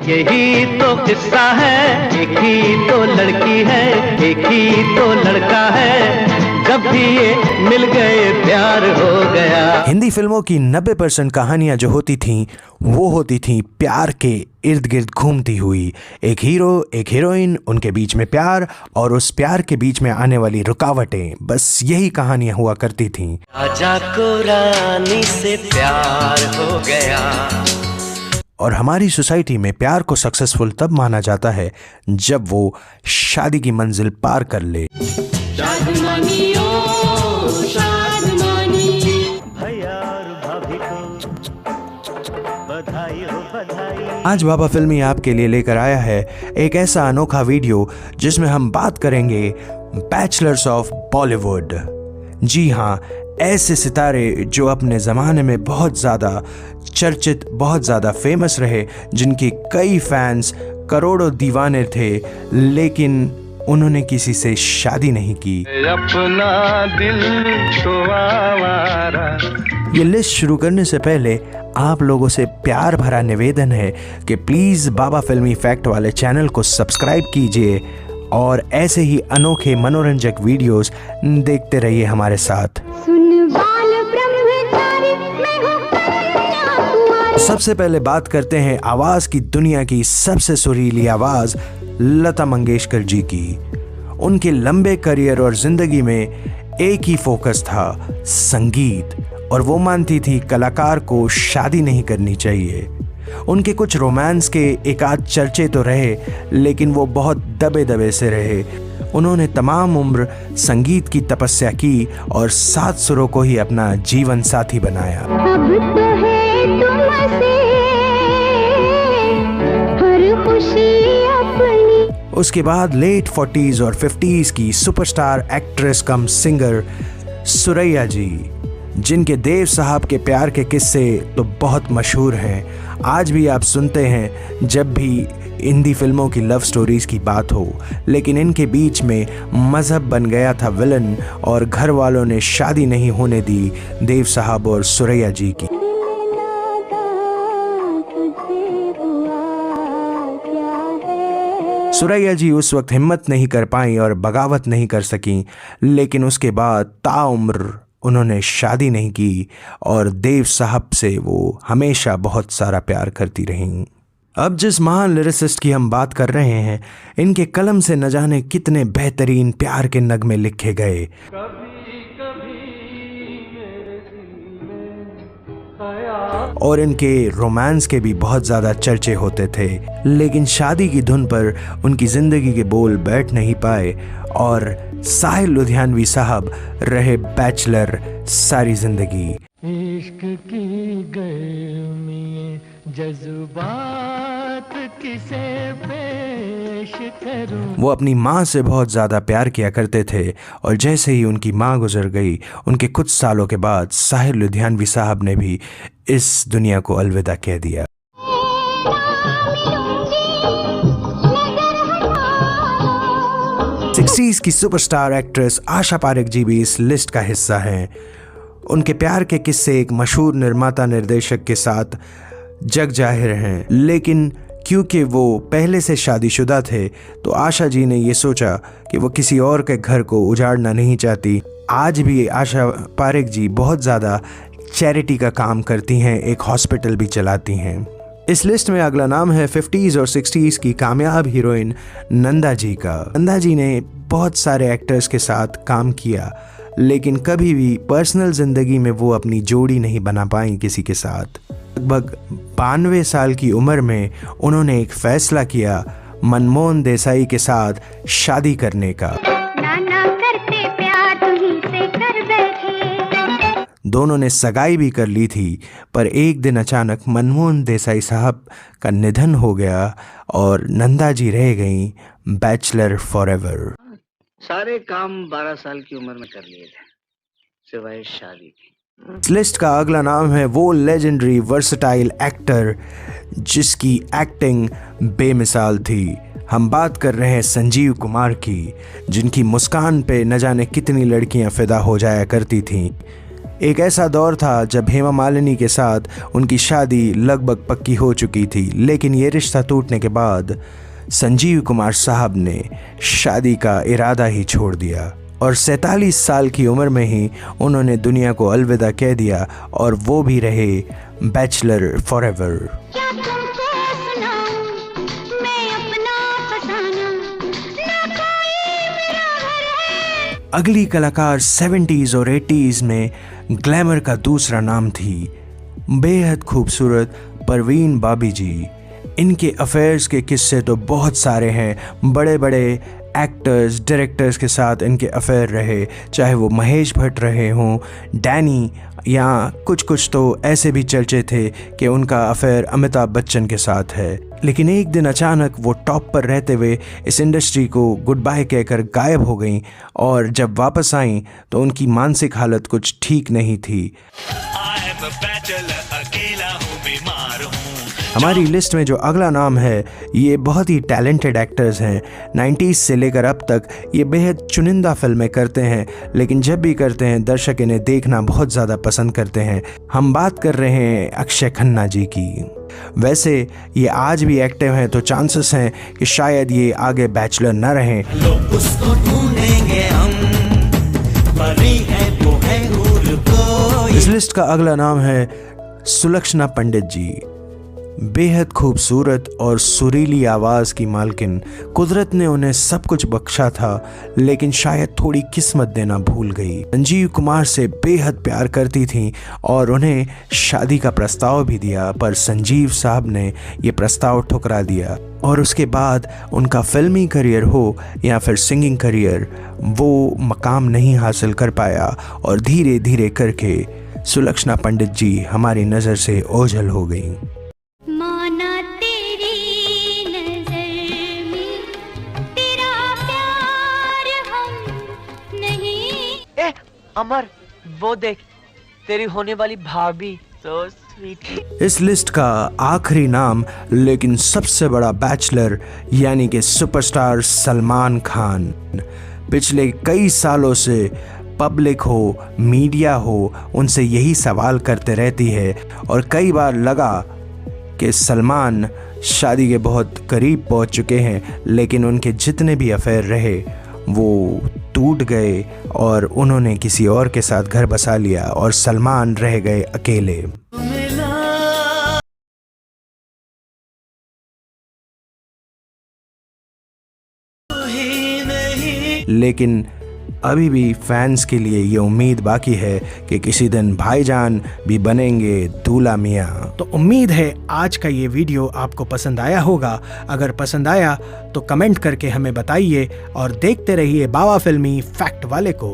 यही तो किस्सा है, एक ही तो लड़की है, एक ही तो लड़का है, जब भी ये मिल गए प्यार हो गया। हिंदी फिल्मों की 90% कहानियां जो होती थीं वो होती थीं प्यार के इर्द गिर्द घूमती हुई। एक हीरो, एक हीरोइन, उनके बीच में प्यार और उस प्यार के बीच में आने वाली रुकावटें, बस यही कहानियां हुआ करती थीं। राजा को रानी से प्यार हो गया। और हमारी सोसाइटी में प्यार को सक्सेसफुल तब माना जाता है जब वो शादी की मंजिल पार कर ले। शादमानी ओ शादमानी, भैया और भाभी को बधाई हो बधाई। आज बाबा फिल्मी आपके लिए लेकर आया है एक ऐसा अनोखा वीडियो जिसमें हम बात करेंगे बैचलर्स ऑफ बॉलीवुड। जी हाँ, ऐसे सितारे जो अपने ज़माने में बहुत ज़्यादा चर्चित, बहुत ज़्यादा फेमस रहे, जिनके कई फैंस, करोड़ों दीवाने थे, लेकिन उन्होंने किसी से शादी नहीं की। अपना दिल तो आवारा। ये लिस्ट शुरू करने से पहले आप लोगों से प्यार भरा निवेदन है कि प्लीज़ बाबा फिल्मी फैक्ट वाले चैनल को सब्सक्राइब कीजिए और ऐसे ही अनोखे मनोरंजक वीडियोस देखते रहिए हमारे साथ। सबसे पहले बात करते हैं आवाज की दुनिया की सबसे सुरीली आवाज लता मंगेशकर जी की। उनके लंबे करियर और जिंदगी में एक ही फोकस था, संगीत, और वो मानती थी कलाकार को शादी नहीं करनी चाहिए। उनके कुछ रोमांस के एक आध चर्चे तो रहे, लेकिन वो बहुत दबे दबे से रहे। उन्होंने तमाम उम्र संगीत की तपस्या की और 7 सुरों को ही अपना जीवन साथी बनाया। अब तो है तुमसे हर खुशी अपनी। उसके बाद लेट 40s और 50s की सुपरस्टार एक्ट्रेस कम सिंगर सुरैया जी, जिनके देव साहब के प्यार के किस्से तो बहुत मशहूर हैं। आज भी आप सुनते हैं जब भी हिंदी फिल्मों की लव स्टोरीज की बात हो, लेकिन इनके बीच में मजहब बन गया था विलन और घर वालों ने शादी नहीं होने दी देव साहब और सुरैया जी की। सुरैया जी उस वक्त हिम्मत नहीं कर पाई और बगावत नहीं कर सकी, लेकिन उसके बाद ताउम्र उन्होंने शादी नहीं की और देव साहब से वो हमेशा बहुत सारा प्यार करती रहीं। अब जिस महान लिरिसिस्ट की हम बात कर रहे हैं, इनके कलम से न जाने कितने बेहतरीन प्यार के नगमे लिखे गए। और इनके रोमांस के भी बहुत ज़्यादा चर्चे होते थे, लेकिन शादी की धुन पर उनकी ज़िंदगी के बोल बैठ नहीं पाए और साहिल लुधियानवी साहब रहे बैचलर सारी जिंदगी। इश्क की गर्मी जज्बात किसे पेश करूं। वो अपनी माँ से बहुत ज़्यादा प्यार किया करते थे और जैसे ही उनकी माँ गुजर गई, उनके कुछ सालों के बाद साहिल लुधियानवी साहब ने भी इस दुनिया को अलविदा कह दिया। सिक्सटीज़ की सुपरस्टार एक्ट्रेस आशा पारेख जी भी इस लिस्ट का हिस्सा हैं। उनके प्यार के किस्से एक मशहूर निर्माता निर्देशक के साथ जग जाहिर हैं, लेकिन क्योंकि वो पहले से शादीशुदा थे तो आशा जी ने ये सोचा कि वो किसी और के घर को उजाड़ना नहीं चाहती। आज भी आशा पारेख जी बहुत ज़्यादा चैरिटी का काम करती हैं, एक हॉस्पिटल भी चलाती हैं। इस लिस्ट में अगला नाम है 50s और 60s की कामयाब हीरोइन नंदा जी का। नंदा जी ने बहुत सारे एक्टर्स के साथ काम किया, लेकिन कभी भी पर्सनल ज़िंदगी में वो अपनी जोड़ी नहीं बना पाई किसी के साथ। लगभग 92 साल की उम्र में उन्होंने एक फैसला किया मनमोहन देसाई के साथ शादी करने का। नाना करते प्यार तुम्हीं से कर बैठे। दोनों ने सगाई भी कर ली थी, पर एक दिन अचानक मनमोहन देसाई साहब का निधन हो गया और नंदा जी रह गईं बैचलर फॉरएवर। सारे काम 12 साल की उम्र में कर लिए थे, सिवाय शादी की। इस लिस्ट का अगला नाम है वो लेजेंडरी वर्सटाइल एक्टर जिसकी एक्टिंग बेमिसाल थी। हम बात कर रहे हैं संजीव कुमार की, जिनकी मुस्कान पे न जाने कितनी लड़कियां फिदा हो जाया करती थीं। एक ऐसा दौर था जब हेमा मालिनी के साथ उनकी शादी लगभग पक्की हो चुकी थी, लेकिन ये रिश्ता टूटने के बाद संजीव कुमार साहब ने शादी का इरादा ही छोड़ दिया और 47 साल की उम्र में ही उन्होंने दुनिया को अलविदा कह दिया, और वो भी रहे बैचलर फॉरएवर। क्या तुमको सुनाऊं मैं अपना फसाना, ना कोई मेरा घर है। अगली कलाकार 70s और 80s में ग्लैमर का दूसरा नाम थी बेहद खूबसूरत परवीन बाबी जी। इनके अफेयर्स के किस्से तो बहुत सारे हैं। बड़े बड़े एक्टर्स, डायरेक्टर्स के साथ इनके अफेयर रहे, चाहे वो महेश भट्ट रहे हों, डैनी, या कुछ तो ऐसे भी चर्चे थे कि उनका अफेयर अमिताभ बच्चन के साथ है। लेकिन एक दिन अचानक वो टॉप पर रहते हुए इस इंडस्ट्री को गुड बाय कहकर गायब हो गईं, और जब वापस आईं तो उनकी मानसिक हालत कुछ ठीक नहीं थी। हमारी लिस्ट में जो अगला नाम है, ये बहुत ही टैलेंटेड एक्टर्स हैं। 90s से लेकर अब तक ये बेहद चुनिंदा फिल्में करते हैं, लेकिन जब भी करते हैं दर्शक इन्हें देखना बहुत ज़्यादा पसंद करते हैं। हम बात कर रहे हैं अक्षय खन्ना जी की। वैसे ये आज भी एक्टिव हैं, तो चांसेस हैं कि शायद ये आगे बैचलर न रहें। उसको ढूंढेंगे हम, परी है तो है नूर कोई। इस लिस्ट का अगला नाम है सुलक्षणा पंडित जी। बेहद खूबसूरत और सुरीली आवाज़ की मालकिन। कुदरत ने उन्हें सब कुछ बख्शा था, लेकिन शायद थोड़ी किस्मत देना भूल गई। संजीव कुमार से बेहद प्यार करती थीं और उन्हें शादी का प्रस्ताव भी दिया, पर संजीव साहब ने ये प्रस्ताव ठुकरा दिया, और उसके बाद उनका फिल्मी करियर हो या फिर सिंगिंग करियर, वो मकाम नहीं हासिल कर पाया, और धीरे धीरे करके सुलक्षणा पंडित जी हमारी नज़र से ओझल हो गई। माना तेरी नजर में तेरा प्यार हम नहीं। ए अमर, वो देख तेरी होने वाली भाभी, so sweet। इस लिस्ट का आखिरी नाम, लेकिन सबसे बड़ा बैचलर, यानी कि सुपरस्टार सलमान खान। पिछले कई सालों से पब्लिक हो, मीडिया हो, उनसे यही सवाल करते रहती है, और कई बार लगा कि सलमान शादी के बहुत करीब पहुंच चुके हैं, लेकिन उनके जितने भी अफेयर रहे वो टूट गए और उन्होंने किसी और के साथ घर बसा लिया, और सलमान रह गए अकेले। लेकिन अभी भी फैंस के लिए ये उम्मीद बाकी है कि किसी दिन भाईजान भी बनेंगे दूल्हा मियाँ। तो उम्मीद है आज का ये वीडियो आपको पसंद आया होगा। अगर पसंद आया तो कमेंट करके हमें बताइए, और देखते रहिए बाबा फिल्मी फैक्ट वाले को।